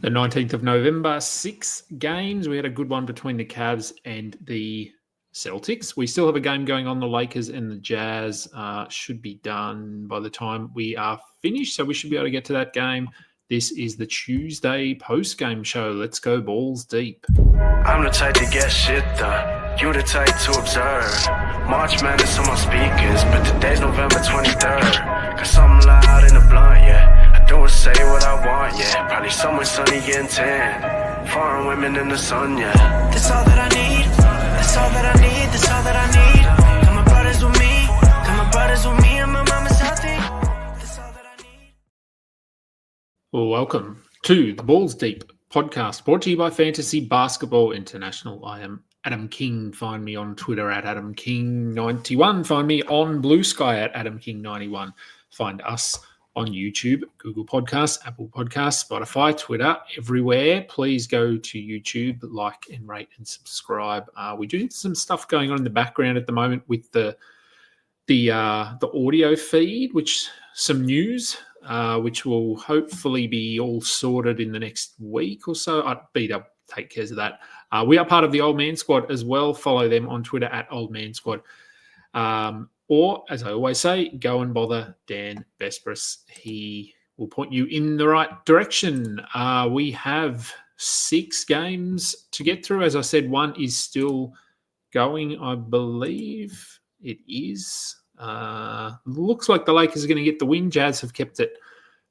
The 19th of November, 6 games. We had a good one between the Cavs and the Celtics. We still have a game going on. The Lakers and the Jazz should be done by the time we are finished, so we should be able to get to that game. This is the Tuesday post-game show. Let's go balls deep. I'm the type to get shit done. You the type to observe. March Madness on my speakers, but today's November 23rd. Got something loud in the blunt, yeah. I don't say what I want, yeah. Probably somewhere sunny getting tan. Foreign women in the sun, yeah. That's all that I need. That's all that I need. That's all that I need. Got my brothers with me. Got my brothers with me, and my mama's healthy. That's all that I need. Well, welcome to the Balls Deep podcast, brought to you by Fantasy Basketball International. I am Adam King. Find me on Twitter at AdamKing91. Find me on Blue Sky at AdamKing91. Find us on YouTube, Google Podcasts, Apple Podcasts, Spotify, Twitter, everywhere. Please go to YouTube, like and rate and subscribe. We do some stuff going on in the background at the moment with the audio feed, which some news, which will hopefully be all sorted in the next week or so. They'll take care of that. We are part of the Old Man Squad as well. Follow them on Twitter at Old Man Squad. Or, as I always say, go and bother Dan Vesperis. He will point you in the right direction. We have 6 games to get through. As I said, one is still going, I believe it is. Looks like the Lakers are going to get the win. Jazz have kept it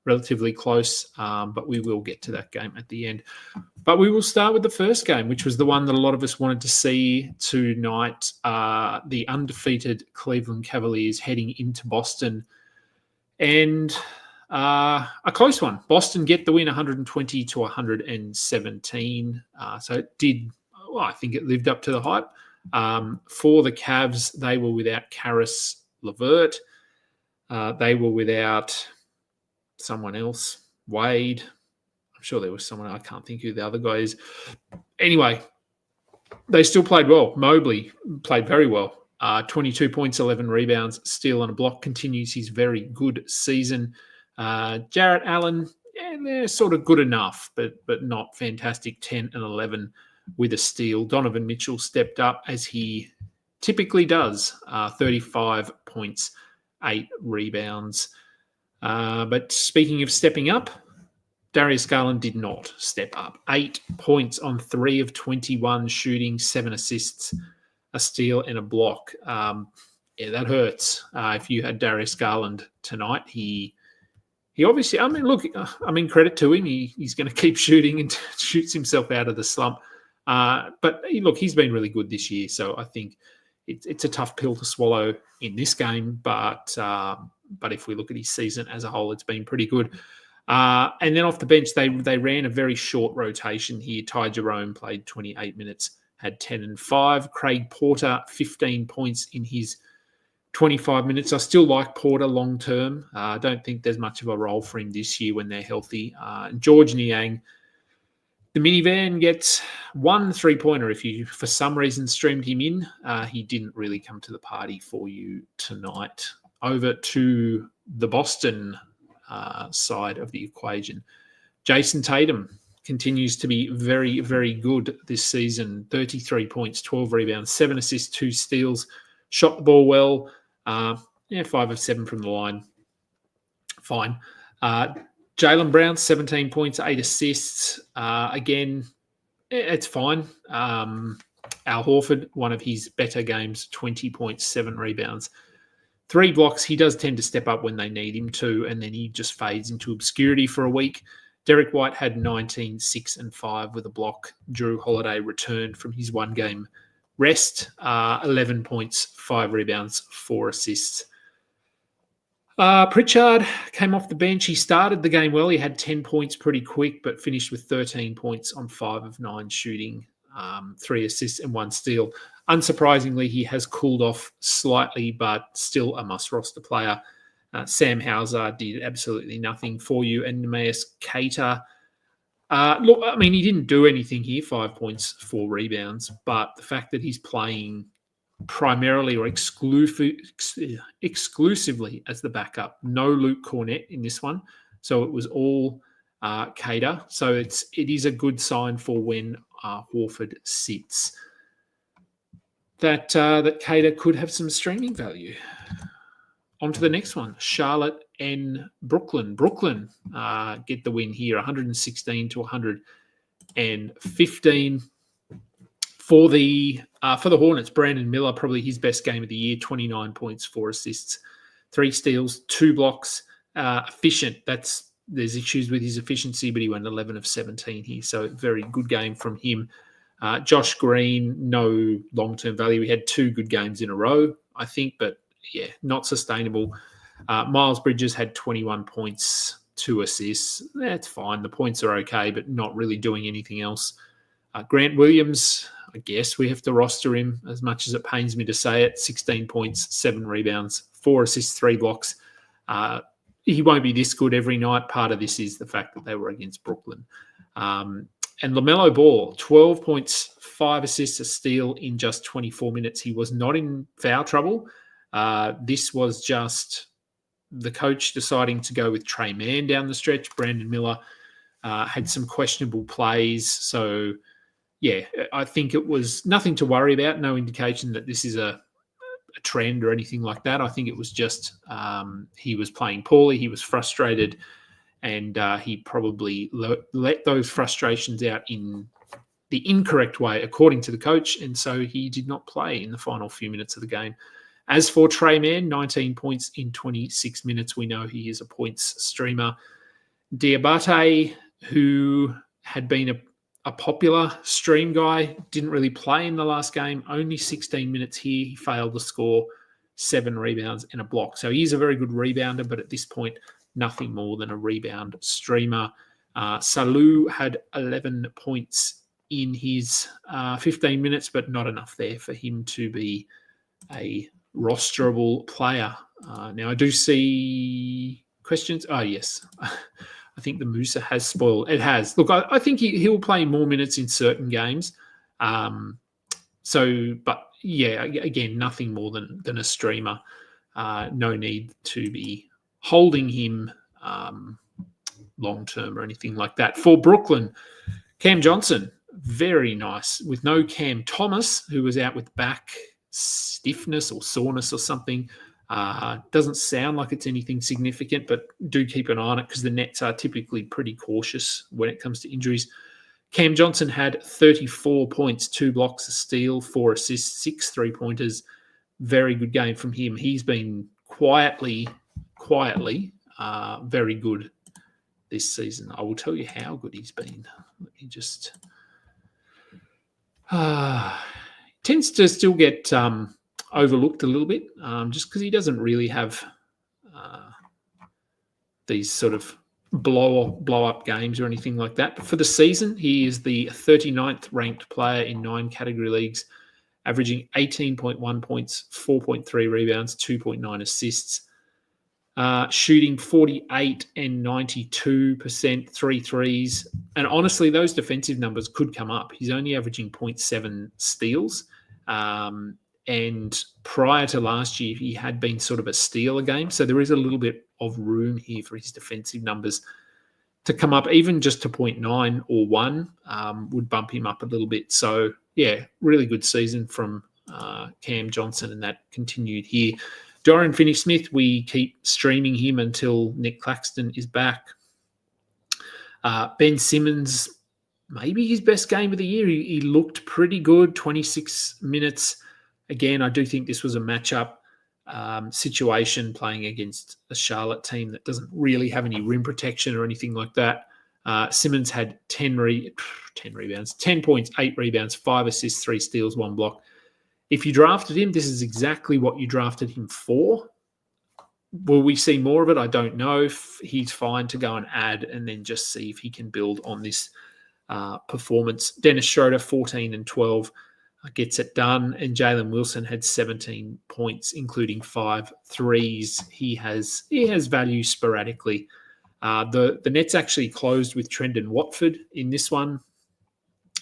relatively close, but we will get to that game at the end. But we will start with the first game, which was the one that a lot of us wanted to see tonight. The undefeated Cleveland Cavaliers heading into Boston. And a close one. Boston get the win 120 to 117. So it did, well, I think it lived up to the hype. For the Cavs, they were without Karis LeVert. They were without someone else, Wade. I'm sure there was someone, I can't think who the other guy is. Anyway, they still played well. Mobley played very well. 22 points, 11 rebounds, steal and a block, continues his very good season. Jarrett Allen, they're sort of good enough, but not fantastic. 10 and 11 with a steal. Donovan Mitchell stepped up as he typically does. 35 points, 8 rebounds. But speaking of stepping up, Darius Garland did not step up. 8 points on 3 of 21 shooting, 7 assists, a steal and a block. That hurts. If you had Darius Garland tonight, he obviously, credit to him. He's going to keep shooting and shoots himself out of the slump. But he's been really good this year. So I think it's a tough pill to swallow in this game. But if we look at his season as a whole, it's been pretty good. And then off the bench, they ran a very short rotation here. Ty Jerome played 28 minutes, had 10 and 5. Craig Porter, 15 points in his 25 minutes. I still like Porter long term. I don't think there's much of a role for him this year when they're healthy. George Niang, the minivan, gets 1 3-pointer. If you, for some reason, streamed him in, he didn't really come to the party for you tonight. Over to the Boston side of the equation. Jason Tatum continues to be very, very good this season. 33 points, 12 rebounds, 7 assists, 2 steals. Shot the ball well. 5 of 7 from the line. Fine. Jaylen Brown, 17 points, 8 assists. Again, it's fine. Al Horford, one of his better games, 20 points, 7 rebounds. 3 blocks. He does tend to step up when they need him to, and then he just fades into obscurity for a week. Derek White had 19, 6 and 5 with a block. Drew Holiday returned from his 1-game rest. 11 points, 5 rebounds, 4 assists. Pritchard came off the bench. He started the game well. He had 10 points pretty quick, but finished with 13 points on 5 of 9 shooting, 3 assists and 1 steal. Unsurprisingly, he has cooled off slightly, but still a must-roster player. Sam Hauser did absolutely nothing for you. And Neemias Queta, he didn't do anything here, 5 points, 4 rebounds, but the fact that he's playing primarily or exclusively as the backup, no Luke Cornett in this one. So it was all Cater. So it is a good sign for when Horford sits that Cater could have some streaming value. On to the next one, Charlotte and Brooklyn. Brooklyn get the win here, 116 to 115. For the Hornets, Brandon Miller, probably his best game of the year, 29 points, 4 assists, 3 steals, 2 blocks. Efficient. There's issues with his efficiency, but he went 11 of 17 here, so very good game from him. Josh Green, no long-term value. He had 2 good games in a row, I think, but yeah, not sustainable. Miles Bridges had 21 points, 2 assists. That's fine. The points are okay, but not really doing anything else. Grant Williams, I guess we have to roster him as much as it pains me to say it. 16 points, 7 rebounds, 4 assists, 3 blocks. He won't be this good every night. Part of this is the fact that they were against Brooklyn. And LaMelo Ball, 12 points, 5 assists, a steal in just 24 minutes. He was not in foul trouble. This was just the coach deciding to go with Trey Mann down the stretch. Brandon Miller had some questionable plays. So, yeah, I think it was nothing to worry about. No indication that this is a trend or anything like that. I think it was just he was playing poorly. He was frustrated, and he probably let those frustrations out in the incorrect way, according to the coach, and so he did not play in the final few minutes of the game. As for Trey Mann, 19 points in 26 minutes. We know he is a points streamer. Diabate, who had been a popular stream guy, didn't really play in the last game. Only 16 minutes here. He failed to score, 7 rebounds and a block. So he's a very good rebounder, but at this point, nothing more than a rebound streamer. Salou had 11 points in his 15 minutes, but not enough there for him to be a rosterable player. Now, I do see questions. Oh, yes. I think the Musa has spoiled. It has. Look, I think he'll play more minutes in certain games. But yeah, again, nothing more than a streamer. No need to be holding him long-term or anything like that. For Brooklyn, Cam Johnson, very nice. With no Cam Thomas, who was out with back stiffness or soreness or something. Doesn't sound like it's anything significant, but do keep an eye on it because the Nets are typically pretty cautious when it comes to injuries. Cam Johnson had 34 points, 2 blocks, a steal, 4 assists, 6 3-pointers. Very good game from him. He's been quietly very good this season. I will tell you how good he's been. Let me just... tends to still get overlooked a little bit just because he doesn't really have these sort of blow-up games or anything like that. But for the season, he is the 39th ranked player in 9 category leagues, averaging 18.1 points, 4.3 rebounds, 2.9 assists, shooting 48 and 92%, 3 threes. And honestly, those defensive numbers could come up. He's only averaging 0.7 steals. And prior to last year, he had been sort of a steal a game. So there is a little bit of room here for his defensive numbers to come up. Even just to 0.9 or 1 would bump him up a little bit. So, yeah, really good season from Cam Johnson, and that continued here. Dorian Finney-Smith, we keep streaming him until Nick Claxton is back. Ben Simmons, maybe his best game of the year. He looked pretty good, 26 minutes. Again, I do think this was a matchup situation playing against a Charlotte team that doesn't really have any rim protection or anything like that. Simmons had 10 rebounds, 10 points, 8 rebounds, 5 assists, 3 steals, 1 block. If you drafted him, this is exactly what you drafted him for. Will we see more of it? I don't know. If he's fine to go and add and then just see if he can build on this performance. Dennis Schroeder, 14 and 12, gets it done. And Jalen Wilson had 17 points, including 5 threes. He has value sporadically. The Nets actually closed with Trendon Watford in this one.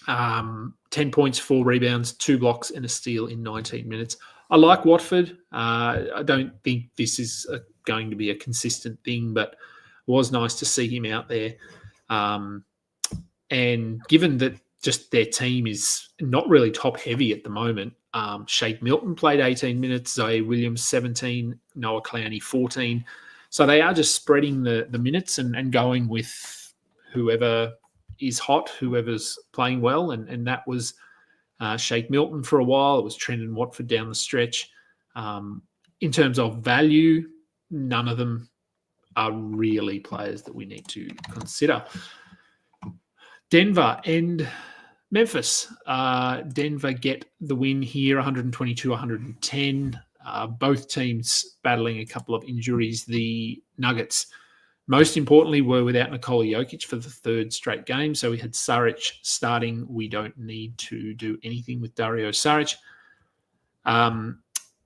10 points, 4 rebounds, 2 blocks, and a steal in 19 minutes. I like Watford. I don't think this is going to be a consistent thing, but it was nice to see him out there. And given that just their team is not really top heavy at the moment, Shake Milton played 18 minutes, Zoe Williams 17, Noah Clowney 14. So they are just spreading the minutes and going with whoever is hot, whoever's playing well. And that was Shake Milton for a while. It was Trenton Watford down the stretch. In terms of value, none of them are really players that we need to consider. Denver and Memphis. Denver get the win here, 122-110. Both teams battling a couple of injuries. The Nuggets, most importantly, were without Nikola Jokic for the third straight game. So we had Saric starting. We don't need to do anything with Dario Saric.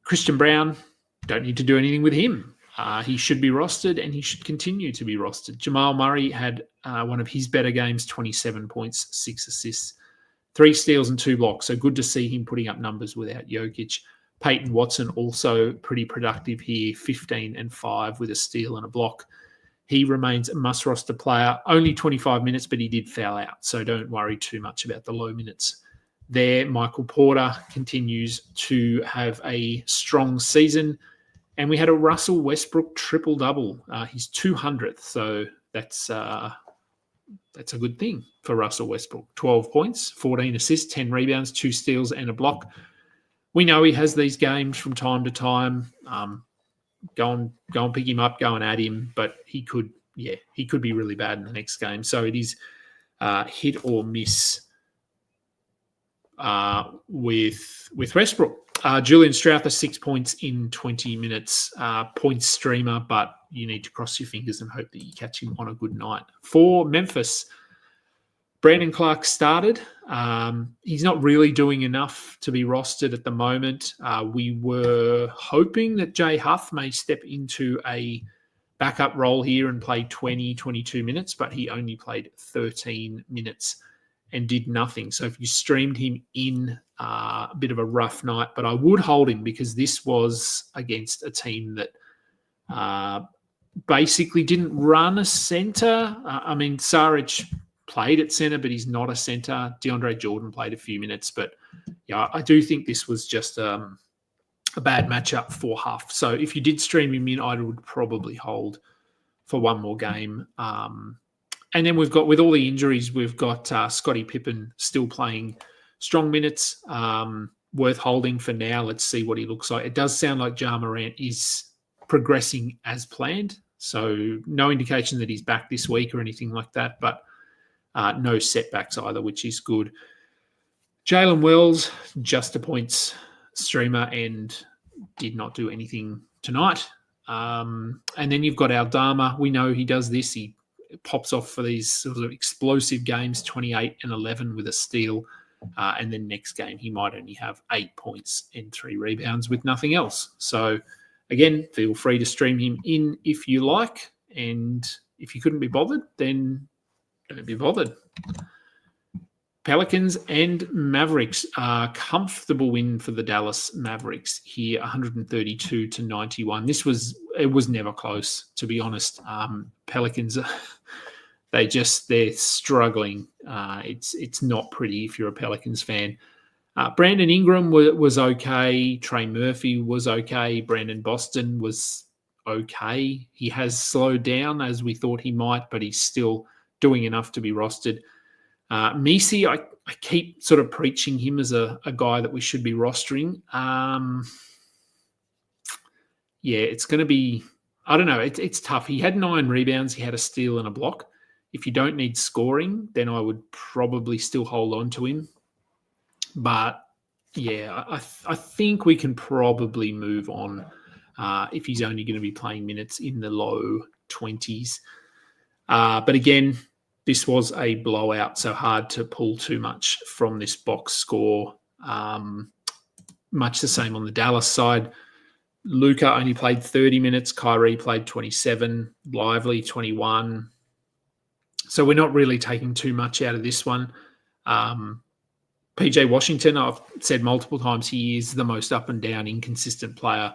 Christian Brown, don't need to do anything with him. He should be rostered, and he should continue to be rostered. Jamal Murray had one of his better games, 27 points, 6 assists, 3 steals and 2 blocks. So good to see him putting up numbers without Jokic. Peyton Watson also pretty productive here, 15 and 5 with a steal and a block. He remains a must-roster player. Only 25 minutes, but he did foul out, so don't worry too much about the low minutes there. Michael Porter continues to have a strong season. And we had a Russell Westbrook triple-double, his 200th. So that's a good thing for Russell Westbrook. 12 points, 14 assists, 10 rebounds, 2 steals and a block. We know he has these games from time to time. Go and pick him up, go and add him. But he could be really bad in the next game. So it is hit or miss with Westbrook. Julian Strouthers, 6 points in 20 minutes. Points streamer, but you need to cross your fingers and hope that you catch him on a good night. For Memphis, Brandon Clark started. He's not really doing enough to be rostered at the moment. We were hoping that Jay Huff may step into a backup role here and play 20, 22 minutes, but he only played 13 minutes and did nothing. So if you streamed him in, a bit of a rough night, but I would hold him because this was against a team that basically didn't run a center. Saric played at center, but he's not a center. DeAndre Jordan played a few minutes, but yeah, I do think this was just a bad matchup for Huff. So if you did stream him in, I would probably hold for one more game. And then we've got, with all the injuries, we've got Scottie Pippen still playing strong minutes, worth holding for now. Let's see what he looks like. It does sound like Ja Morant is progressing as planned, so no indication that he's back this week or anything like that, but no setbacks either, which is good. Jalen Wells, just a points streamer and did not do anything tonight. And then you've got Aldama. We know he does this. He pops off for these sort of explosive games, 28 and 11 with a steal. And then next game, he might only have 8 points and 3 rebounds with nothing else. So, again, feel free to stream him in if you like. And if you couldn't be bothered, then don't be bothered. Pelicans and Mavericks. Comfortable win for the Dallas Mavericks here, 132-91. It was never close, to be honest. Pelicans, they're struggling. It's not pretty if you're a Pelicans fan. Brandon Ingram was okay. Trey Murphy was okay. Brandon Boston was okay. He has slowed down as we thought he might, but he's still doing enough to be rostered. Misi, I keep sort of preaching him as a guy that we should be rostering. It's going to be, I don't know, it's tough. He had 9 rebounds. He had a steal and a block. If you don't need scoring, then I would probably still hold on to him. But, yeah, I think we can probably move on if he's only going to be playing minutes in the low 20s. But, again, this was a blowout, so hard to pull too much from this box score. Much the same on the Dallas side. Luka only played 30 minutes. Kyrie played 27. Lively, 21. So we're not really taking too much out of this one. PJ Washington, I've said multiple times, he is the most up and down, inconsistent player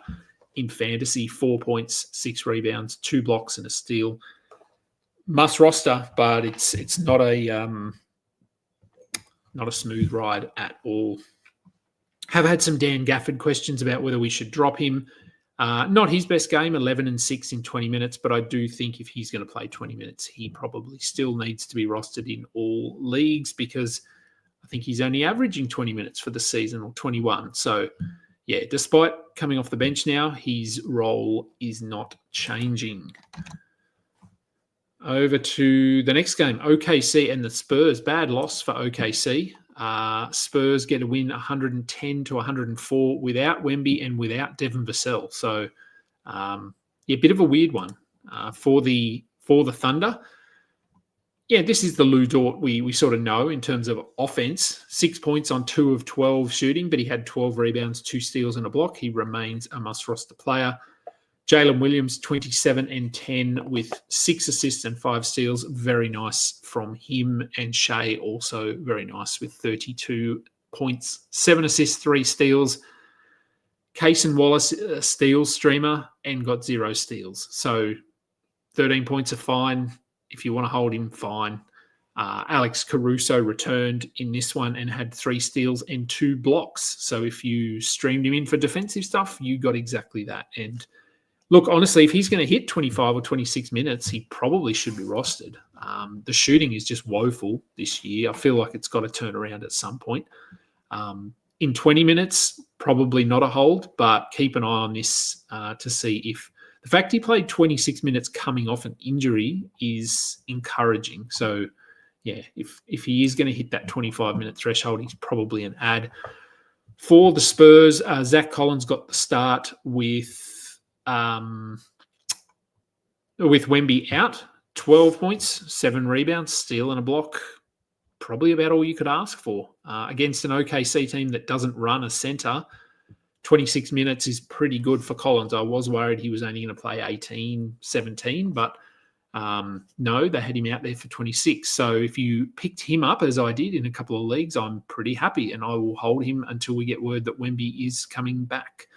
in fantasy. 4 points, 6 rebounds, 2 blocks and a steal. must roster, but it's not a smooth ride at all. Have had some Dan Gafford questions about whether we should drop him. Not his best game, 11 and 6 in 20 minutes, but I do think if he's going to play 20 minutes, he probably still needs to be rostered in all leagues because I think he's only averaging 20 minutes for the season or 21. So, yeah, despite coming off the bench now, his role is not changing. Over to the next game, OKC and the Spurs. Bad loss for OKC. Spurs get a win 110 to 104 without Wemby and without Devin Vassell. So, yeah, bit of a weird one for the Thunder. Yeah, this is the Lou Dort we sort of know in terms of offense. 6 points on 2 of 12 shooting, but he had 12 rebounds, 2 steals and a block. He remains a must-roster player. Jalen Williams, 27 and 10 with 6 assists and 5 steals. Very nice from him. And Shea also very nice with 32 points, 7 assists, 3 steals. Cason Wallace, a steals streamer, and got 0 steals. So 13 points are fine. If you want to hold him, fine. Alex Caruso returned in this one and had 3 steals and 2 blocks. So if you streamed him in for defensive stuff, you got exactly that. And look, honestly, if he's going to hit 25 or 26 minutes, he probably should be rostered. The shooting is just woeful this year. I feel like it's got to turn around at some point. In 20 minutes, probably not a hold, but keep an eye on this to see if the fact he played 26 minutes coming off an injury is encouraging. So, yeah, if he is going to hit that 25-minute threshold, he's probably an ad. For the Spurs, Zach Collins got the start with Wemby out, 12 points, 7 rebounds, steal and a block. Probably about all you could ask for. Against an OKC team that doesn't run a center, 26 minutes is pretty good for Collins. I was worried he was only going to play 18, 17, but no, they had him out there for 26. So if you picked him up, as I did in a couple of leagues, I'm pretty happy, and I will hold him until we get word that Wemby is coming back.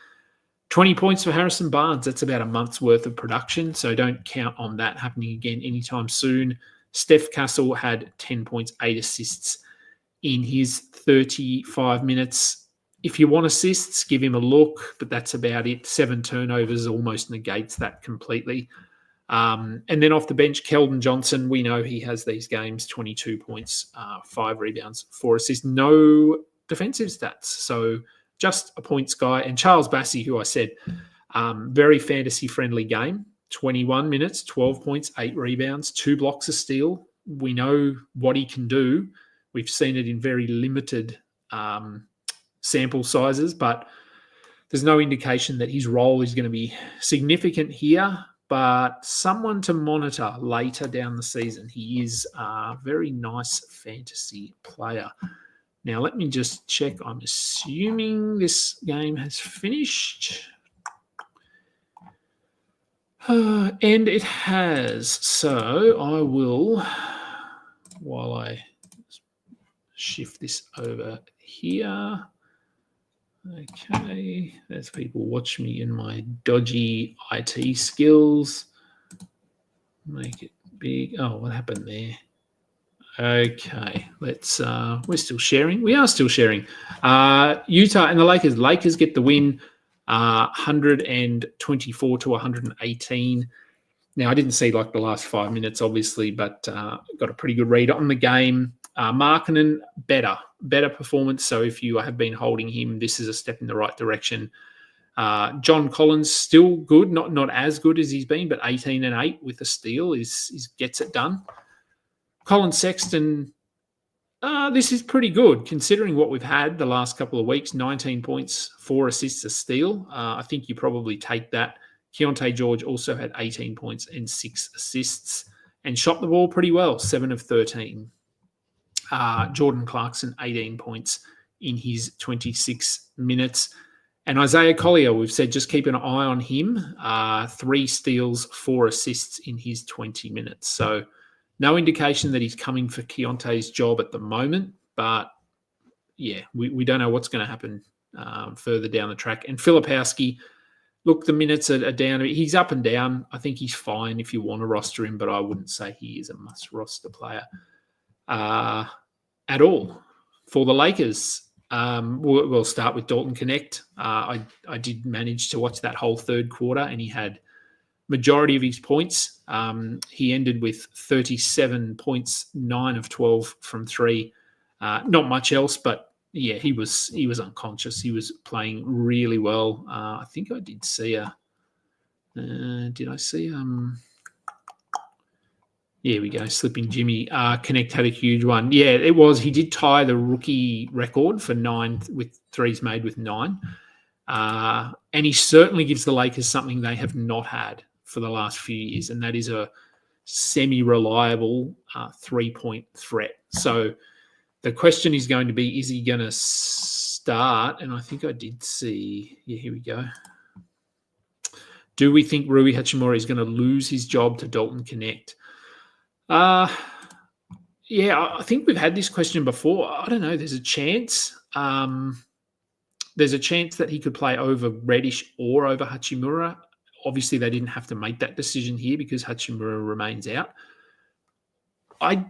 20 points for Harrison Barnes. That's about a month's worth of production, so don't count on that happening again anytime soon. Steph Castle had 10 points, 8 assists in his 35 minutes. If you want assists, give him a look, but that's about it. 7 turnovers almost negates that completely. And then off the bench, Keldon Johnson, we know he has these games, 22 points, 5 rebounds, 4 assists, no defensive stats. So just a points guy. And Charles Bassey, who I said, very fantasy-friendly game, 21 minutes, 12 points, 8 rebounds, 2 blocks of steal. We know what he can do. We've seen it in very limited sample sizes, but there's no indication that his role is going to be significant here, but someone to monitor later down the season. He is a very nice fantasy player. Now, let me just check. I'm assuming this game has finished. And it has. So I will, while I shift this over here. Okay, there's people watch me in my dodgy IT skills. Make it big. Oh, what happened there? Okay, let's. We're still sharing. We are still sharing. Utah and the Lakers. Lakers get the win, 124 to 118. Now, I didn't see like the last 5 minutes, obviously, but got a pretty good read on the game. Markkanen, better performance. So if you have been holding him, this is a step in the right direction. John Collins, still good, not as good as he's been, but 18 and 8 with a steal is gets it done. Colin Sexton, this is pretty good considering what we've had the last couple of weeks. 19 points, 4 assists, a steal. I think you probably take that. Keontae George also had 18 points and 6 assists and shot the ball pretty well, 7 of 13. Jordan Clarkson, 18 points in his 26 minutes. And Isaiah Collier, we've said just keep an eye on him. 3 steals, 4 assists in his 20 minutes. So no indication that he's coming for Keontae's job at the moment. But, yeah, we don't know what's going to happen further down the track. And Filipowski, Look, the minutes are down. He's up and down. I think he's fine if you want to roster him, but I wouldn't say he is a must-roster player at all. For the Lakers, we'll start with Dalton Connect. I did manage to watch that whole third quarter, and he had majority of his points. He ended with 37 points, 9 of 12 from three. Not much else, but yeah, he was unconscious. He was playing really well. I think I did see did I see here we go, Slipping Jimmy. Connect had a huge one. Yeah, it was. He did tie the rookie record for 9 with threes made with 9. And he certainly gives the Lakers something they have not had for the last few years, and that is a semi-reliable 3-point threat. So the question is going to be, is he going to start? And I think I did see, yeah, here we go. Do we think Rui Hachimura is going to lose his job to Dalton Connect? Yeah, I think we've had this question before. I don't know. There's a chance. There's a chance that he could play over Reddish or over Hachimura. Obviously, they didn't have to make that decision here because Hachimura remains out. I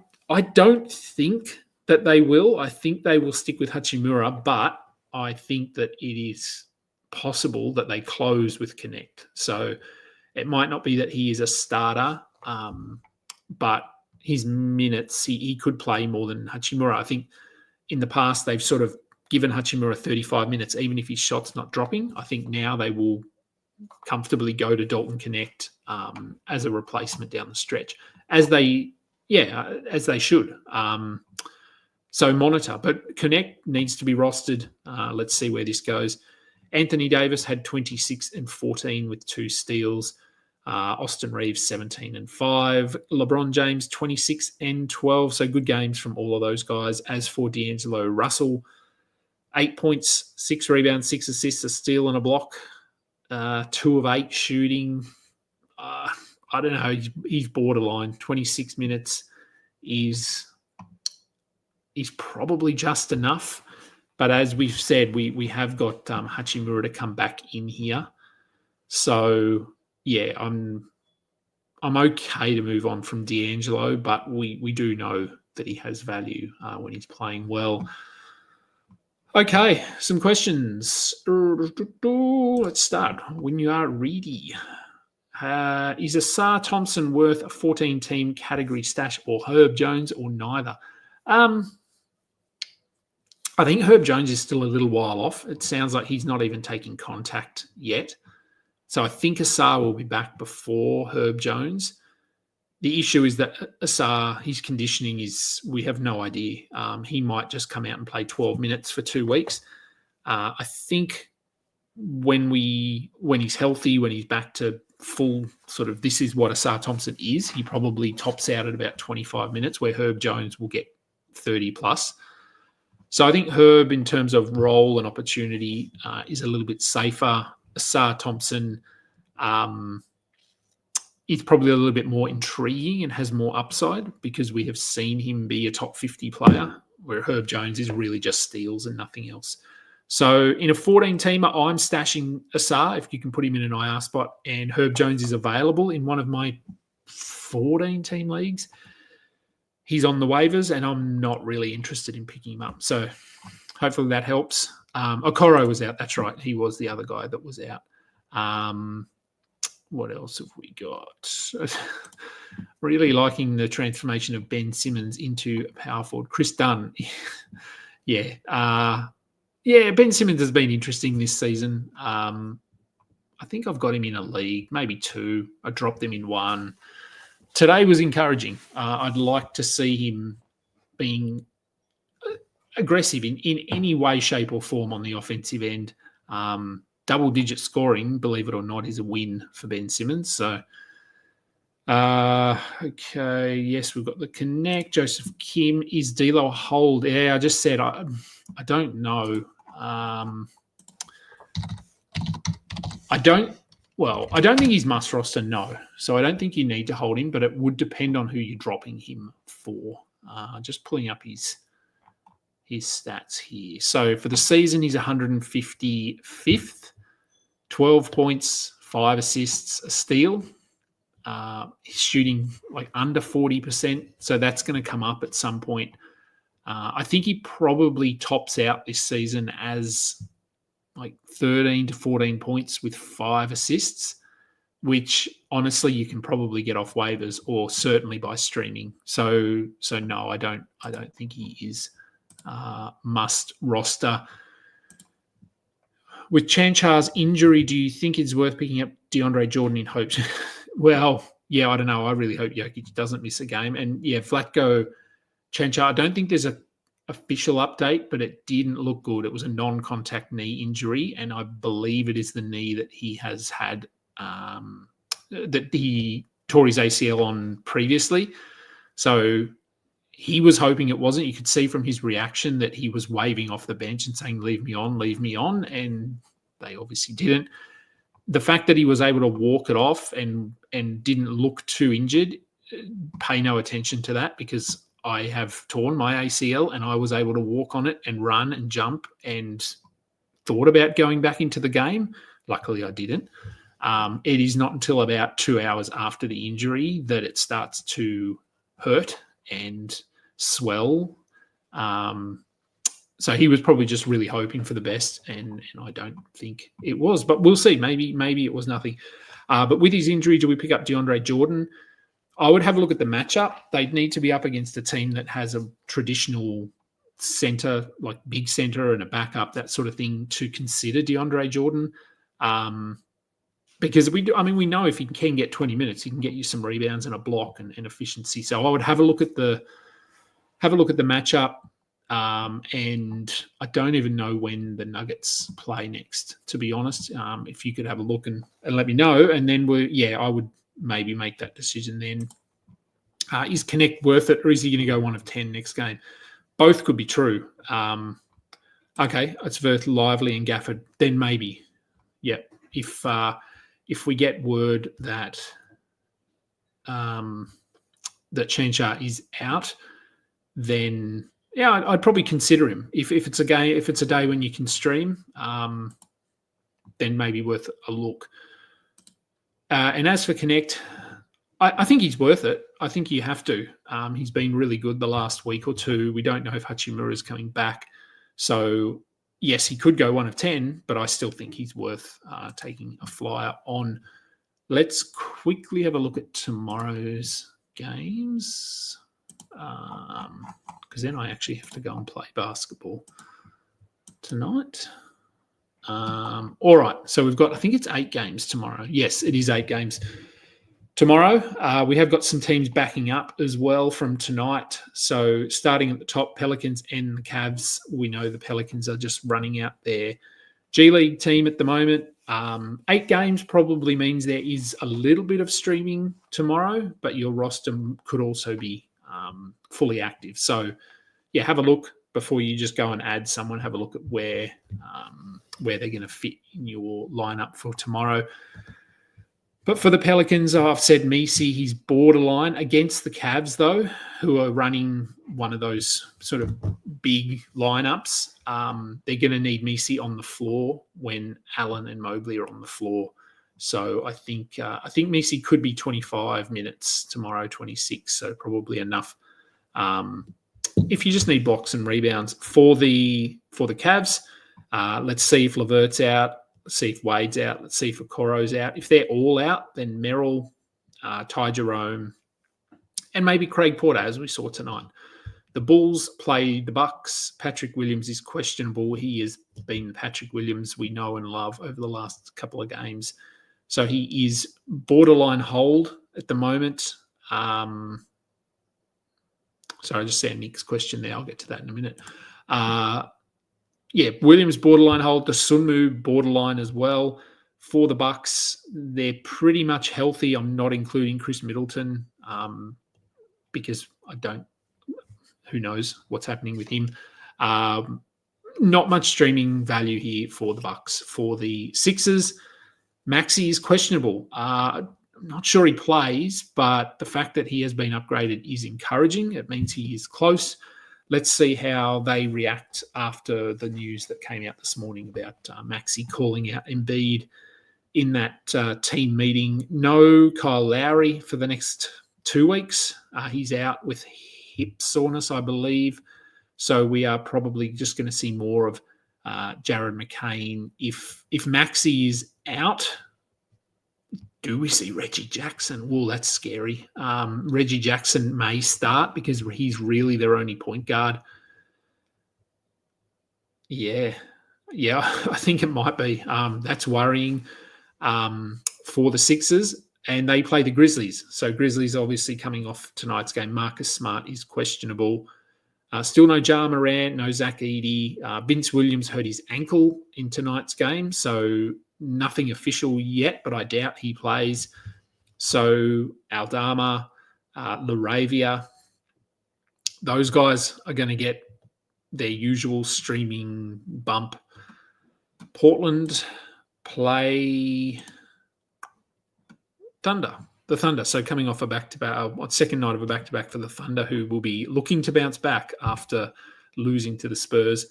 don't think that they will. I think they will stick with Hachimura, but I think that it is possible that they close with Connect. So it might not be that he is a starter, but his minutes, he could play more than Hachimura. I think in the past they've sort of given Hachimura 35 minutes, even if his shot's not dropping. I think now they will comfortably go to Dalton Connect as a replacement down the stretch, as they should. So monitor, but Connect needs to be rostered. Let's see where this goes. Anthony Davis had 26 and 14 with 2 steals. Austin Reeves 17 and 5. LeBron James 26 and 12. So good games from all of those guys. As for D'Angelo Russell, 8 points, 6 rebounds, 6 assists, a steal and a block. 2 of 8 shooting. I don't know. He's borderline. 26 minutes is probably just enough. But as we've said, we have got Hachimura to come back in here. So yeah, I'm okay to move on from D'Angelo, but we do know that he has value when he's playing well. Okay, some questions. Let's start. When you are ready. Is Asar Thompson worth a 14-team category stash or Herb Jones or neither? I think Herb Jones is still a little while off. It sounds like he's not even taking contact yet. So I think Asar will be back before Herb Jones. The issue is that Asar, his conditioning is, we have no idea. He might just come out and play 12 minutes for 2 weeks. I think when he's healthy, when he's back to full sort of, this is what Asar Thompson is, he probably tops out at about 25 minutes, where Herb Jones will get 30 plus. So I think Herb, in terms of role and opportunity, is a little bit safer. Asar Thompson is probably a little bit more intriguing and has more upside because we have seen him be a top 50 player, where Herb Jones is really just steals and nothing else. So in a 14-teamer, I'm stashing Asar if you can put him in an IR spot, and Herb Jones is available in one of my 14-team leagues. He's on the waivers, and I'm not really interested in picking him up. So hopefully that helps. Okoro was out. That's right. He was the other guy that was out. What else have we got? Really liking the transformation of Ben Simmons into a power forward. Chris Dunn. Yeah, Ben Simmons has been interesting this season. I think I've got him in a league, maybe 2. I dropped him in 1. Today was encouraging. I'd like to see him being aggressive in any way, shape or form on the offensive end. Double-digit scoring, believe it or not, is a win for Ben Simmons. So, okay, yes, we've got the connect. Joseph Kim, is D'Lo a hold? Yeah, I just said I don't know. I don't think he's must roster, no. So I don't think you need to hold him, but it would depend on who you're dropping him for. Just pulling up his stats here. So for the season, he's 155th. 12 points, 5 assists, a steal. He's shooting like under 40%, so that's going to come up at some point. I think he probably tops out this season as like 13 to 14 points with 5 assists, which honestly you can probably get off waivers or certainly by streaming. So no, I don't think he is must roster. With Chanchar's injury, do you think it's worth picking up DeAndre Jordan in hopes? Well, yeah, I don't know. I really hope Jokic doesn't miss a game. And yeah, Vlatko, Chanchar, I don't think there's a official update, but it didn't look good. It was a non-contact knee injury, and I believe it is the knee that he has had, that he tore his ACL on previously. So he was hoping it wasn't. You could see from his reaction that he was waving off the bench and saying, leave me on, and they obviously didn't. The fact that he was able to walk it off and didn't look too injured, pay no attention to that, because I have torn my ACL and I was able to walk on it and run and jump and thought about going back into the game. Luckily, I didn't. It is not until about 2 hours after the injury that it starts to hurt and swell. So he was probably just really hoping for the best, and I don't think it was. But we'll see. Maybe it was nothing. But with his injury, do we pick up DeAndre Jordan? I would have a look at the matchup. They'd need to be up against a team that has a traditional center, like big center and a backup, that sort of thing, to consider DeAndre Jordan. Because we know if he can get 20 minutes, he can get you some rebounds and a block and efficiency. So I would have a look at the matchup. And I don't even know when the Nuggets play next, to be honest. If you could have a look and let me know, and then I would maybe make that decision then. Is Connect worth it, or is he going to go 1 of 10 next game? Both could be true. Okay, it's worth Lively and Gafford, then maybe. Yeah, if we get word that that Chanchar is out, then yeah, I'd probably consider him. If it's a day when you can stream, then maybe worth a look. And as for Connect, I think he's worth it. I think you have to. He's been really good the last week or two. We don't know if Hachimura is coming back. So, yes, he could go 1 of 10, but I still think he's worth taking a flyer on. Let's quickly have a look at tomorrow's games, because then I actually have to go and play basketball tonight. All right, so we've got, I think it's 8 games tomorrow. Yes, it is 8 games tomorrow. We have got some teams backing up as well from tonight. So starting at the top, Pelicans and the Cavs. We know the Pelicans are just running out their G League team at the moment. 8 games probably means there is a little bit of streaming tomorrow, but your roster could also be fully active. So, yeah, have a look before you just go and add someone. Have a look at where they're going to fit in your lineup for tomorrow. But for the Pelicans, I've said Messi, he's borderline against the Cavs, though, who are running one of those sort of big lineups. They're going to need Messi on the floor when Allen and Mobley are on the floor. So I think Messi could be 25 minutes tomorrow, 26, so probably enough. If you just need blocks and rebounds for the Cavs, let's see if Levert's out. Let's see if Wade's out. Let's see if Okoro's out. If they're all out, then Merrill, Ty Jerome, and maybe Craig Porter, as we saw tonight. The Bulls play the Bucks. Patrick Williams is questionable. He has been Patrick Williams we know and love over the last couple of games. So he is borderline hold at the moment. Sorry, I just said Nick's question there. I'll get to that in a minute. Williams borderline hold. The Sunmu borderline as well. For the Bucks, they're pretty much healthy. I'm not including Chris Middleton because who knows what's happening with him. Not much streaming value here for the Bucks. For the Sixers, Maxey is questionable. I'm not sure he plays, but the fact that he has been upgraded is encouraging. It means he is close. Let's see how they react after the news that came out this morning about Maxey calling out Embiid in that team meeting. No Kyle Lowry for the next 2 weeks. He's out with hip soreness, I believe. So we are probably just going to see more of Jared McCain. If Maxi is out, do we see Reggie Jackson? Well, that's scary. Reggie Jackson may start because he's really their only point guard. Yeah, I think it might be. That's worrying for the Sixers, and they play the Grizzlies. So Grizzlies obviously coming off tonight's game. Marcus Smart is questionable. Still no Ja Morant, no Zach Edey. Vince Williams hurt his ankle in tonight's game, so nothing official yet, but I doubt he plays. So Aldama, Laravia, those guys are going to get their usual streaming bump. Portland play Thunder. The Thunder. So coming off a back-to-back, second night of a back-to-back for the Thunder, who will be looking to bounce back after losing to the Spurs.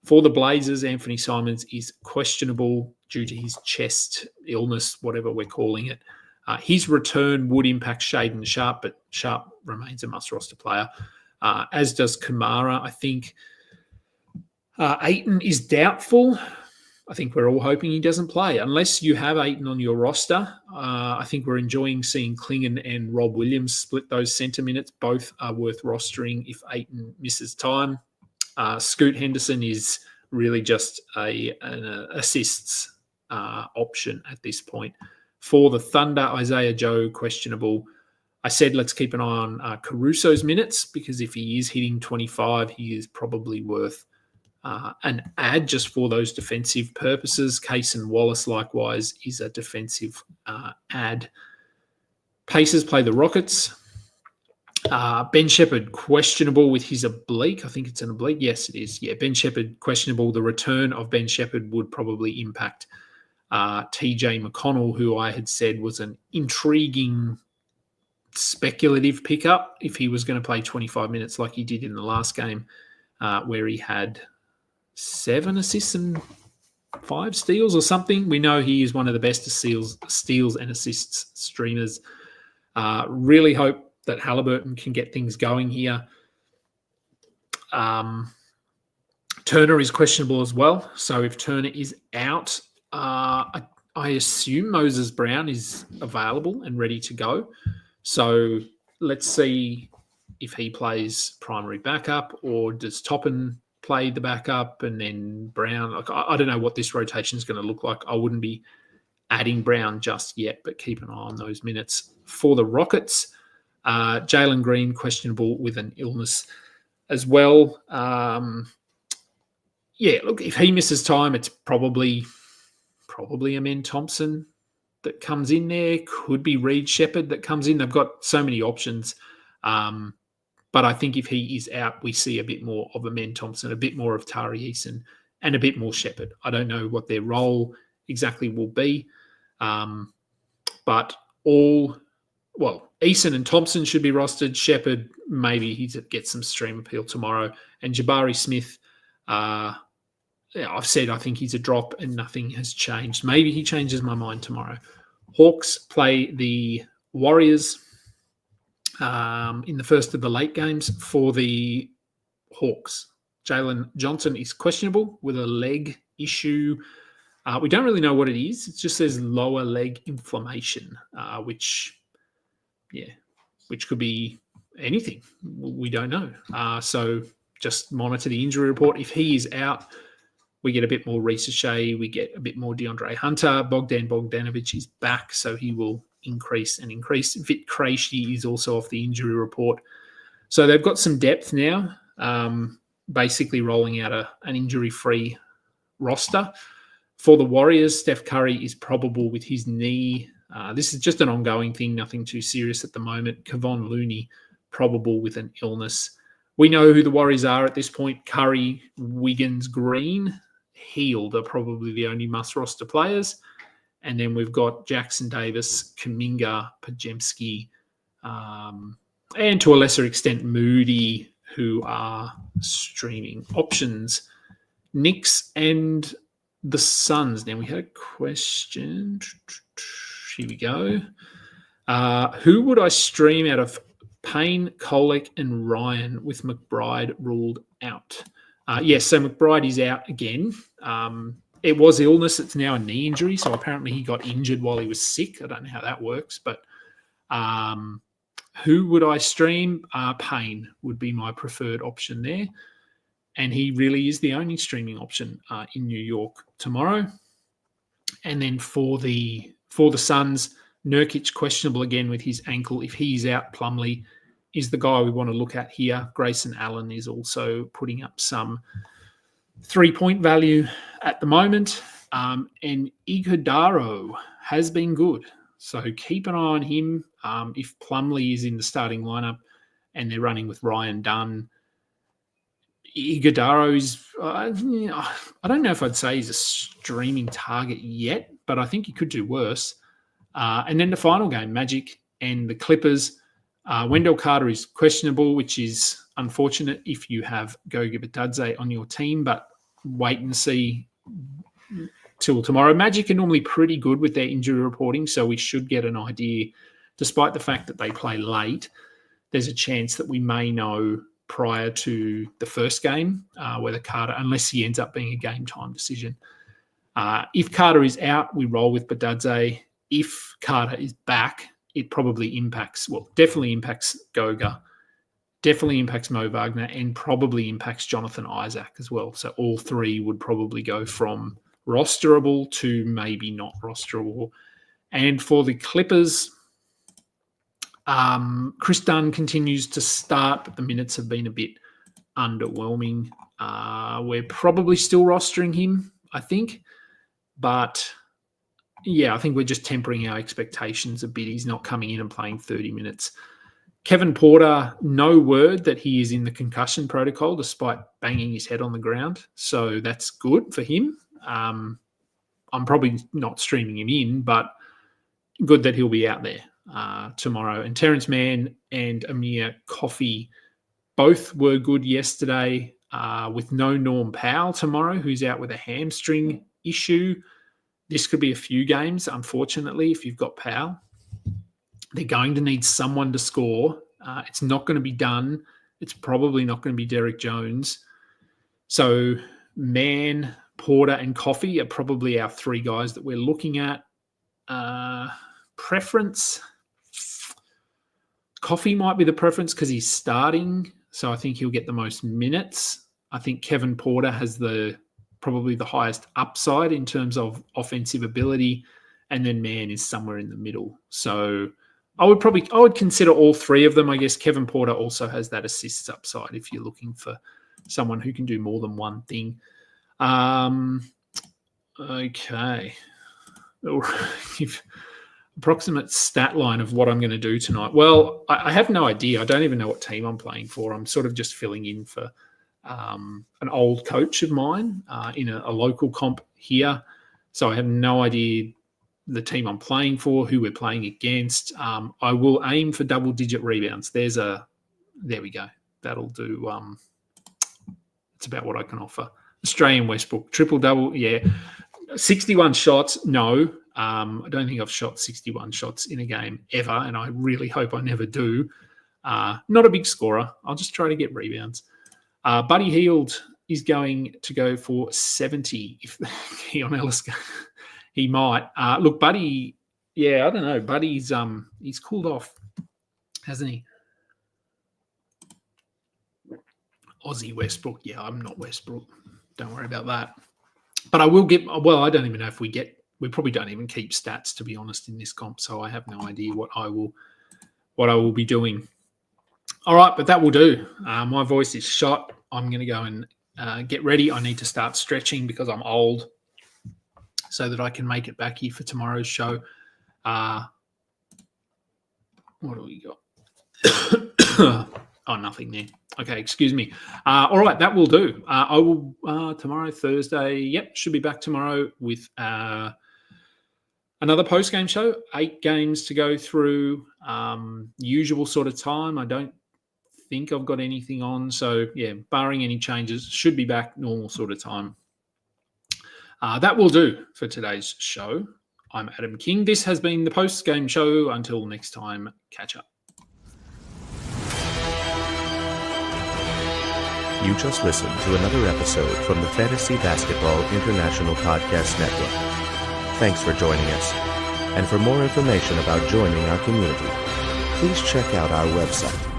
For the Blazers, Anthony Simons is questionable due to his chest illness, whatever we're calling it. His return would impact Shaedon Sharpe, but Sharpe remains a must-roster player, as does Kamara. I think Ayton is doubtful. I think we're all hoping he doesn't play. Unless you have Ayton on your roster, I think we're enjoying seeing Klingon and Rob Williams split those centre minutes. Both are worth rostering if Ayton misses time. Scoot Henderson is really just an assists option at this point. For the Thunder, Isaiah Joe, questionable. I said let's keep an eye on Caruso's minutes because if he is hitting 25, he is probably worth an ad just for those defensive purposes. Cason Wallace, likewise, is a defensive ad. Pacers play the Rockets. Ben Shepherd, questionable with his oblique. I think it's an oblique. Yes, it is. Yeah, Ben Shepherd, questionable. The return of Ben Shepherd would probably impact TJ McConnell, who I had said was an intriguing speculative pickup if he was going to play 25 minutes like he did in the last game, where he had 7 assists and 5 steals or something. We know he is one of the best steals and assists streamers. Really hope that Halliburton can get things going here. Turner is questionable as well. So if Turner is out, I assume Moses Brown is available and ready to go. So let's see if he plays primary backup, or does Toppin play the backup and then Brown. Like, I don't know what this rotation is going to look like. I wouldn't be adding Brown just yet, but keep an eye on those minutes. For the Rockets, Jalen Green, questionable with an illness as well. Look, if he misses time, it's probably Amen Thompson that comes in there. Could be Reed Shepherd that comes in. They've got so many options. But I think if he is out, we see a bit more of Amen Thompson, a bit more of Tari Eason, and a bit more Shepherd. I don't know what their role exactly will be. But Eason and Thompson should be rostered. Shepherd, maybe he gets some stream appeal tomorrow. And Jabari Smith, I've said I think he's a drop and nothing has changed. Maybe he changes my mind tomorrow. Hawks play the Warriors in the first of the late games. For the Hawks, Jalen Johnson is questionable with a leg issue. We don't really know what it is. It just says lower leg inflammation, which could be anything. We don't know. So just monitor the injury report. If he is out, we get a bit more Reece Shea. We get a bit more DeAndre Hunter. Bogdan Bogdanovic is back, so he will increase. Vit Krejci is also off the injury report. So they've got some depth now, basically rolling out an injury-free roster. For the Warriors, Steph Curry is probable with his knee. This is just an ongoing thing, nothing too serious at the moment. Kevon Looney, probable with an illness. We know who the Warriors are at this point. Curry, Wiggins, Green, Heald are probably the only must-roster players. And then we've got Jackson Davis, Kuminga, Podziemski, and to a lesser extent, Moody, who are streaming options. Knicks and the Suns. Now, we had a question. Here we go. Who would I stream out of Payne, Kolick, and Ryan with McBride ruled out? Yes, so McBride is out again. It was illness. It's now a knee injury. So apparently he got injured while he was sick. I don't know how that works. But who would I stream? Payne would be my preferred option there. And he really is the only streaming option in New York tomorrow. And then for the Suns, Nurkic questionable again with his ankle. If he's out, Plumlee is the guy we want to look at here. Grayson Allen is also putting up some 3-point value at the moment. And Iguodaro has been good. So keep an eye on him. If Plumlee is in the starting lineup and they're running with Ryan Dunn, Iguodaro is, I don't know if I'd say he's a streaming target yet, but I think he could do worse. And then the final game, Magic and the Clippers. Wendell Carter is questionable, which is unfortunate if you have Goga Bitadze on your team, but wait and see till tomorrow. Magic are normally pretty good with their injury reporting, so we should get an idea. Despite the fact that they play late, there's a chance that we may know prior to the first game whether Carter, unless he ends up being a game time decision. If Carter is out, we roll with Bitadze. If Carter is back, it probably definitely impacts Goga, definitely impacts Mo Wagner, and probably impacts Jonathan Isaac as well. So all three would probably go from rosterable to maybe not rosterable. And for the Clippers, Chris Dunn continues to start, but the minutes have been a bit underwhelming. We're probably still rostering him, I think. But yeah, I think we're just tempering our expectations a bit. He's not coming in and playing 30 minutes. Kevin Porter, no word that he is in the concussion protocol despite banging his head on the ground. So that's good for him. I'm probably not streaming him in, but good that he'll be out there tomorrow. And Terrence Mann and Amir Coffey both were good yesterday with no Norm Powell tomorrow, who's out with a hamstring issue. This could be a few games, unfortunately, if you've got Powell. They're going to need someone to score. It's not going to be Dunn. It's probably not going to be Derek Jones. So Mann, Porter, and Coffey are probably our three guys that we're looking at. Preference. Coffey might be the preference because he's starting, so I think he'll get the most minutes. I think Kevin Porter has probably the highest upside in terms of offensive ability, and then Mann is somewhere in the middle. So I would consider all three of them. I guess Kevin Porter also has that assists upside if you're looking for someone who can do more than one thing. Okay. Approximate stat line of what I'm going to do tonight. Well, I have no idea. I don't even know what team I'm playing for. I'm sort of just filling in for an old coach of mine in a local comp here. So I have no idea the team I'm playing for, who we're playing against. I will aim for double-digit rebounds. There we go. That'll do. It's about what I can offer. Australian Westbrook, triple-double, yeah. 61 shots, no. I don't think I've shot 61 shots in a game ever, and I really hope I never do. Not a big scorer. I'll just try to get rebounds. Buddy Hield is going to go for 70 if Keon Ellis goes. He might. Look, Buddy, yeah, I don't know. Buddy's he's cooled off, hasn't he? Aussie Westbrook. Yeah, I'm not Westbrook. Don't worry about that. But I will get, well, I don't even know if we probably don't even keep stats, to be honest, in this comp. So I have no idea what I will be doing. All right, but that will do. My voice is shot. I'm going to go and get ready. I need to start stretching because I'm old so that I can make it back here for tomorrow's show. What do we got? Oh, nothing there. Okay, excuse me. All right, that will do. I will, tomorrow, Thursday, should be back tomorrow with another post-game show. 8 games to go through, usual sort of time. I don't think I've got anything on. So, yeah, barring any changes, should be back normal sort of time. That will do for today's show. I'm Adam King. This has been the post-game show. Until next time, catch up. You just listened to another episode from the Fantasy Basketball International Podcast Network. Thanks for joining us. And for more information about joining our community, please check out our website